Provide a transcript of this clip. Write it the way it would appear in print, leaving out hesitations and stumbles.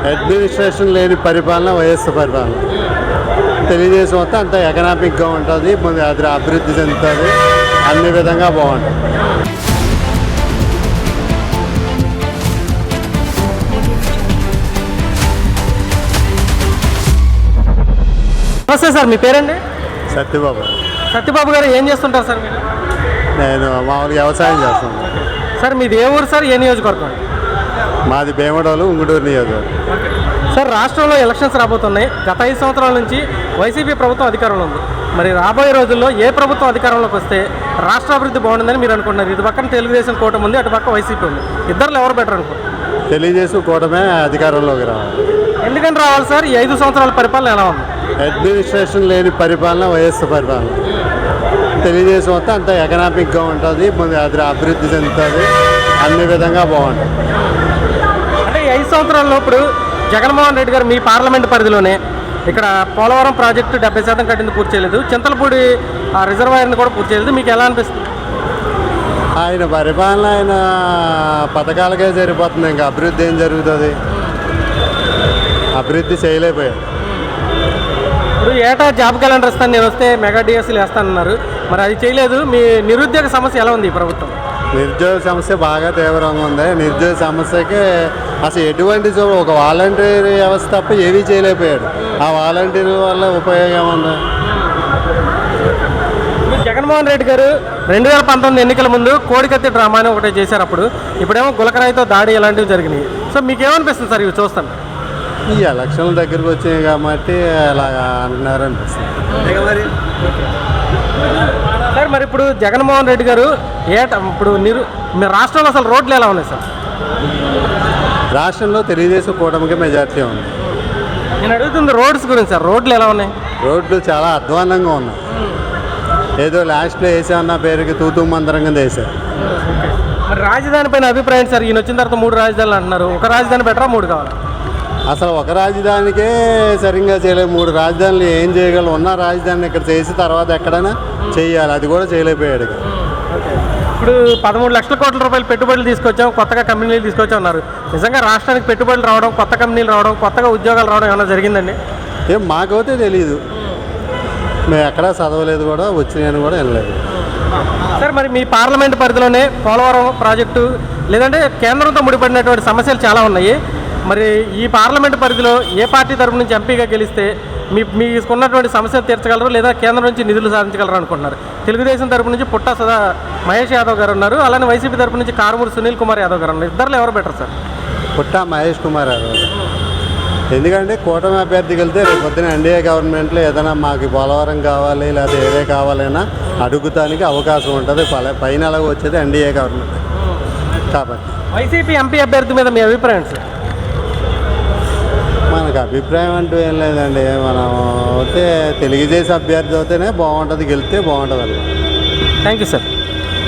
Administration లేని పరిపాలన YS పరిపాలన. తెలుగుదేశం వస్తే అంత ఎకనామిక్గా ఉంటుంది, అది అభివృద్ధి చెందుతుంది, అన్ని విధంగా బాగుంటుంది. నమస్తే సార్, మీ పేరండి? సత్యబాబు. సత్యబాబు గారు ఏం చేస్తుంటారు సార్ మీరు? నేను మామూలుగా వ్యవసాయం చేస్తాను. సార్ మీది ఏ ఊరు సార్, ఏ నియోజకవర్గం? మాది భీమడోలు, ఉంగుటూరు నియోజకవర్గం. సార్ రాష్ట్రంలో ఎలక్షన్స్ రాబోతున్నాయి. గత 5 సంవత్సరాల నుంచి వైసీపీ ప్రభుత్వం అధికారంలో ఉంది. మరి రాబోయే రోజుల్లో ఏ ప్రభుత్వం అధికారంలోకి వస్తే రాష్ట్ర అభివృద్ధి బాగుంటుందని మీరు అనుకుంటున్నారు? ఇటు పక్కన తెలుగుదేశం కూటమి ఉంది, అటు పక్క వైసీపీ ఉంది. ఇద్దరు ఎవరు బెటర్ అనుకుంటారు? తెలుగుదేశం కూటమే అధికారంలోకి రావాలి. ఎందుకని రావాలి సార్? ఈ 5 సంవత్సరాల పరిపాలన ఎలా ఉంది? అడ్మినిస్ట్రేషన్ లేని పరిపాలన వైఎస్ పరిపాలన. తెలుగుదేశం వస్తే అంత ఎకనామిక్గా ఉంటుంది, అది అభివృద్ధి చెందుతుంది, అన్ని విధంగా బాగుంటుంది. అంటే ఈ 5 సంవత్సరాల్లో ఇప్పుడు జగన్మోహన్ రెడ్డి గారు మీ పార్లమెంట్ పరిధిలోనే ఇక్కడ పోలవరం ప్రాజెక్టు 70% కట్టింది, పూర్తి చేయలేదు. చింతలపూడి రిజర్వాయర్ని కూడా పూర్తి చేయలేదు. మీకు ఎలా అనిపిస్తుంది? ఆయన పరిపాలన ఆయన పథకాలకే సరిపోతుంది, ఇంకా అభివృద్ధి ఏం జరుగుతుంది? అభివృద్ధి చేయలేకపోయాడు. ఇప్పుడు ఏటా జాబ్ క్యాలెండర్ ఇస్తాను, నేను వస్తే మెగా డిఎస్సీలు వేస్తానన్నారు, మరి అది చేయలేదు. మీ నిరుద్యోగ సమస్య ఎలా ఉంది ఈ ప్రభుత్వం? నిరుద్యోగ సమస్య బాగా తీవ్రంగా ఉంది. నిరుద్యోగ సమస్యకి అసలు ఎటువంటి ఒక వాలంటీర్ వ్యవస్థ తప్ప ఏవీ చేయలేకపోయాడు. ఆ వాలంటీర్ వల్ల ఉపయోగం ఉంది. జగన్మోహన్ రెడ్డి గారు 2019 ఎన్నికల ముందు కోడికత్తి డ్రామా అని ఒకటి చేశారు. ఇప్పుడేమో గులకరాయితో దాడి ఇలాంటివి జరిగినాయి. సో మీకు ఏమనిపిస్తుంది సార్ ఇవి చూస్తాను? ఈ ఎలక్షన్ల దగ్గరకు వచ్చాయి కాబట్టి అలా అంటున్నారు అనిపిస్తుంది. సార్ మరి ఇప్పుడు జగన్మోహన్ రెడ్డి గారు ఇప్పుడు మీ రాష్ట్రంలో అసలు రోడ్లు ఎలా ఉన్నాయి సార్? రాష్ట్రంలో తెలుగుదేశం కూటమికి మెజార్టీ ఉంది. నేను అడుగుతుంది రోడ్స్ గురించి సార్. రోడ్లు ఎలా ఉన్నాయి? రోడ్లు చాలా అధ్వానంగా ఉన్నాయి. ఏదో లాస్ట్లో వేసామన్న పేరుకి తూతూ మందరంగా వేసారు. మరి రాజధాని పైన అభిప్రాయం సార్? ఈయన వచ్చిన తర్వాత 3 రాజధానులు అంటున్నారు. ఒక రాజధాని బెటరా, 3 కావాలా? అసలు ఒక రాజధానికే సరిగ్గా చేయలేదు. 3 రాజధానులు ఏం చేయగలరు? ఉన్న రాజధానిని ఇక్కడ చేసి తర్వాత ఎక్కడైనా చేయాలి, అది కూడా చేయలేకపోయాడు. ఇప్పుడు 13 లక్షల కోట్ల రూపాయలు పెట్టుబడులు తీసుకొచ్చాం, కొత్తగా కంపెనీలు తీసుకొచ్చాం అన్నారు. నిజంగా రాష్ట్రానికి పెట్టుబడులు రావడం, కొత్త కంపెనీలు రావడం, కొత్తగా ఉద్యోగాలు రావడం ఏమైనా జరిగిందండి? ఏం మాకైతే తెలీదు, మేము ఎక్కడా చదవలేదు, కూడా వచ్చినాయని కూడా వినలేదు. సార్ మరి మీ పార్లమెంట్ పరిధిలోనే పోలవరం ప్రాజెక్టు లేదంటే కేంద్రంతో ముడిపడినటువంటి సమస్యలు చాలా ఉన్నాయి. మరి ఈ పార్లమెంట్ పరిధిలో ఏ పార్టీ తరపు నుంచి ఎంపీగా గెలిస్తే మీకున్నటువంటి సమస్యలు తీర్చగలరు, లేదా కేంద్రం నుంచి నిధులు సాధించగలరు అనుకుంటున్నారు? తెలుగుదేశం తరపు నుంచి పుట్టా మహేష్ యాదవ్ గారు ఉన్నారు, అలానే వైసీపీ తరపు నుంచి కారుమూరి సునీల్ కుమార్ యాదవ్ గారు ఉన్నారు. ఇద్దరులో ఎవరు బెటర్ సార్? పుట్టా మహేష్ కుమార్ యాదవ్. ఎందుకంటే కూటమి అభ్యర్థికి వెళ్తే రేపు పొద్దున ఎన్డీఏ గవర్నమెంట్లో ఏదైనా మాకు పోలవరం కావాలి లేదా ఏదే కావాలైనా అడుగుతానికి అవకాశం ఉంటుంది. పైన అలాగ వచ్చేది ఎన్డీఏ గవర్నమెంట్ కాబట్టి. వైసీపీ ఎంపీ అభ్యర్థి మీద మీ అభిప్రాయం సార్? మనకు అభిప్రాయం అంటూ ఏం లేదండి. మనం అయితే తెలుగుదేశం అభ్యర్థి అవుతేనే బాగుంటుంది, గెలిస్తే బాగుంటుంది. Thank you sir.